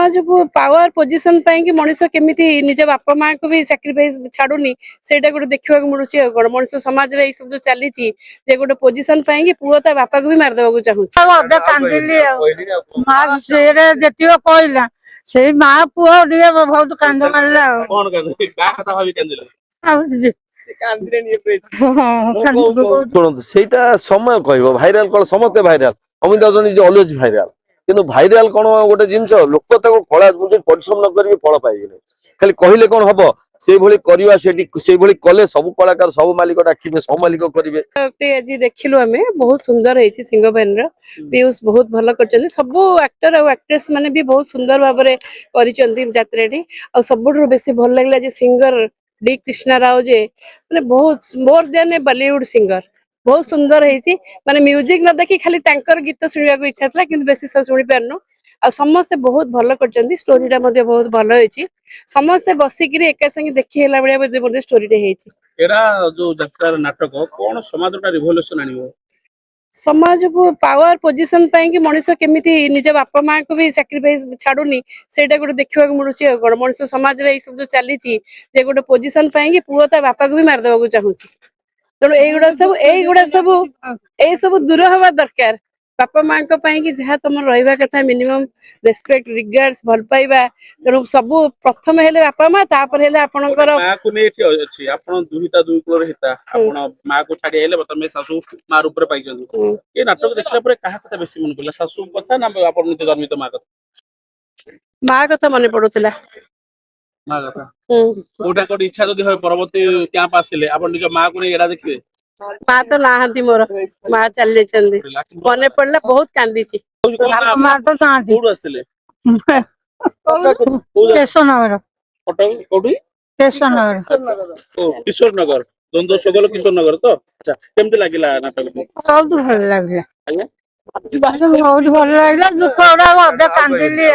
आज को power position कि मनीष केमी निज बापा माँ को भी सैक्रिफाइस छाड़ूनी से गोटे देखा मिलूँ मनीष समाज में सब जो चली गोटे पोजिशन कि पुओ ता बापा को भी मारदेवा शुणु से समय कह भाइराल कौन समस्ते भाइराल अमित अलवेज भाइराल किंतु भाइराल कौन गोटे जिनस लोक कला परिश्रम न करेंगे फल पाइबे खाली कहले कौन हम से कले सब कलाकार सब मालिक डाकिबे सब मालिक करेंगे आज देखिलु आम बहुत सुंदर है सिंह बहन पीयूष बहुत भल कर सब एक्टर और एक्ट्रेस माने भी बहुत सुंदर भाव में कर सब बेसी भल लगे सिंगर डी कृष्णा राव जे माने बहुत मोर देन ए बॉलीवुड सिंगर बहुत सुंदर है माने म्यूजिक न देखी खाली तांकर गीत सुनिया को इच्छा था किंतु बेसी सुनी पारनु आ समस्ते बहुत भल कर स्टोरीटा बहुत भल है समस्ते बसिक एका संगे देखी है भाया स्टोरीटे एरा जो जात्रा नाटक कोन समाजटा रिवोल्यूशन आनिबो समाज को पावर पोजिशन कि मनीष केमी निज बापा माँ को भी सैक्रिफाइस छाड़ूनी से गोटे देखा मिलूँ मनीष समाज में सब जो चली गोटे पोजिशन कि पुओ ता बापा को भी मारदेवा चाहूँ तेणु युवा सब दूर हवा दरकार बापा माँ कि जहाँ तुम रहा कथा मिनिमम रेस्पेक्ट रिगार्ड्स भल पाइबा तेणु सब प्रथम हेले बापा माँ तापर हेले आपणकर माँ को नै एठी अछि आपण दुहिता दुई कुल हिता आपण माँ को छाडी हेले बतमे सासू मार ऊपर पाइ जंदु ए नाटक देखला परे कहा कथा बेसी मन पड़ला सासू कथा ना आपण निते जन्मित माँ कथा मन पड़ुतला माँ कथा कोटा कोट इच्छा जदि होय परवर्ती कैंप आसिले आपण निज माँ को नै एडा देखिबे माँ तो नाहंती मोर माँ चल मन पड़ला बहुत कांदी माँ तो कोड आसिले केशवनगर कटक कोठी केशवनगर किशोर नगर द्वंद्व सगल किशोर नगर तो अच्छा केमते लागिला नाटक सब भल लागला आज्ञा बहुत भल लागला दुख अधे कांदिली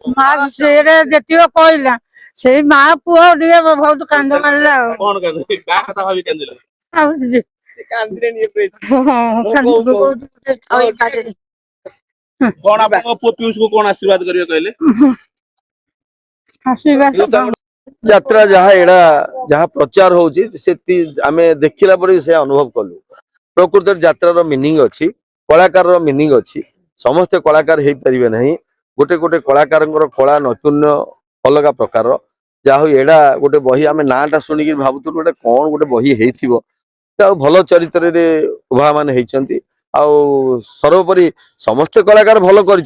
माँ से कहला से माँ पुओ बहुत कांद मारला कोन कांदे का कथा भाबी कांदिले कोन आपन पु पीयूष को कोन आशीर्वाद करियो कहले आशीर्वाद यात्रा जहाँ एड़ा जहाँ प्रचार होची से आमे देखिला परे से अनुभव कलु प्रकृत यात्रा मीनिंग अच्छी कलाकार मीनिंग अच्छी समस्ते कलाकार हो पारे ना गोटे गोटे कलाकार कला नैपुण्य अलग प्रकार जहाँ एड़ा गोटे बही आम नाटा शुणिक भावुलु गोटे कौन गोटे बही हो भल चरित्र उभा मान सर्वोपरि समस्ते कलाकार भल कर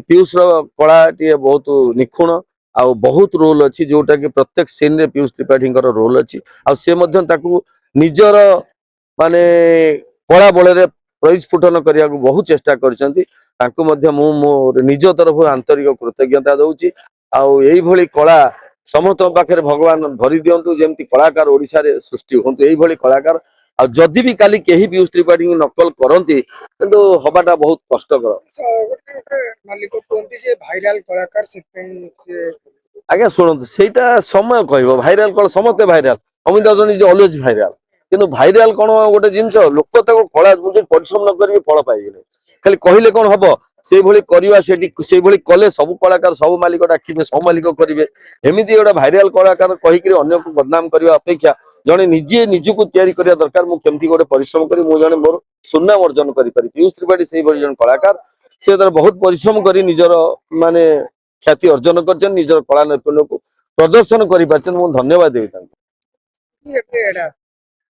पीयूष कला टी बहुत निखुण आउ बहुत रोल अच्छी जोटा कि प्रत्येक सीन रे पीयूष त्रिपाठी रोल अच्छी निजर माने कला बल परिस्फुटन करने को बहुत चेष्टा कर निज तरफ आंतरिक कृतज्ञता दूची आई कला समस्त पाखे भगवान भरी दिंतु जमी कलाकार ओडिशा रे सृष्टि हूँ यही कलाकार आदि भी काली कहीं पीयूष त्रिपाठी नकल करती किंतु हवाटा बहुत कष्टकर आज्ञा शुणु से समय कह भाइराल कौन समस्ते भाइराल अमित अलवेज भाइराल किंतु भाइराल कौन गोटे जिनस लोक कला परिश्रम न करेंगे फल पाइबे खाली कहले कौन हम से कले सब कलाकार सब मालिक डाकिबे सब मालिक करेंगे एमती गोटे भाइराल कलाकार कहीकि अन्य को बदनाम करने अपेक्षा जड़े निजे निजक तैयारी करने दरकार मुझे गोटे परिश्रम करी जड़े मोर सुनाम अर्जन करी पीयूष त्रिपाठी से जन कलाकार से बहुत परिश्रम कर निजर माने ख्याति अर्जन कर निजर कला नैपुण्य को प्रदर्शन कर धन्यवाद देवी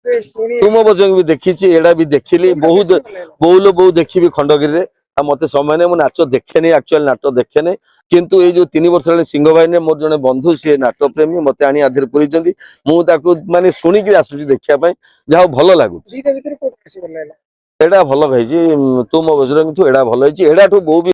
तुम बजंग भी देखी एड़ा भी देखिली बहुत बहुल बहु देखी खंडगिरी मत समय नहीं नाच देखे नहीं एक्चुअल नाट देखे नहीं किंतु ये जो 3 वर्ष सिंह भाई मोर जड़े बंधु सी नाट प्रेमी मत आनी आधे पूरी मुझे माने शुणिक आसूँ देखापी जहाँ भल लगुच एड़ा भल कही तुम बजरंग एड़ा भल एड़ा बहु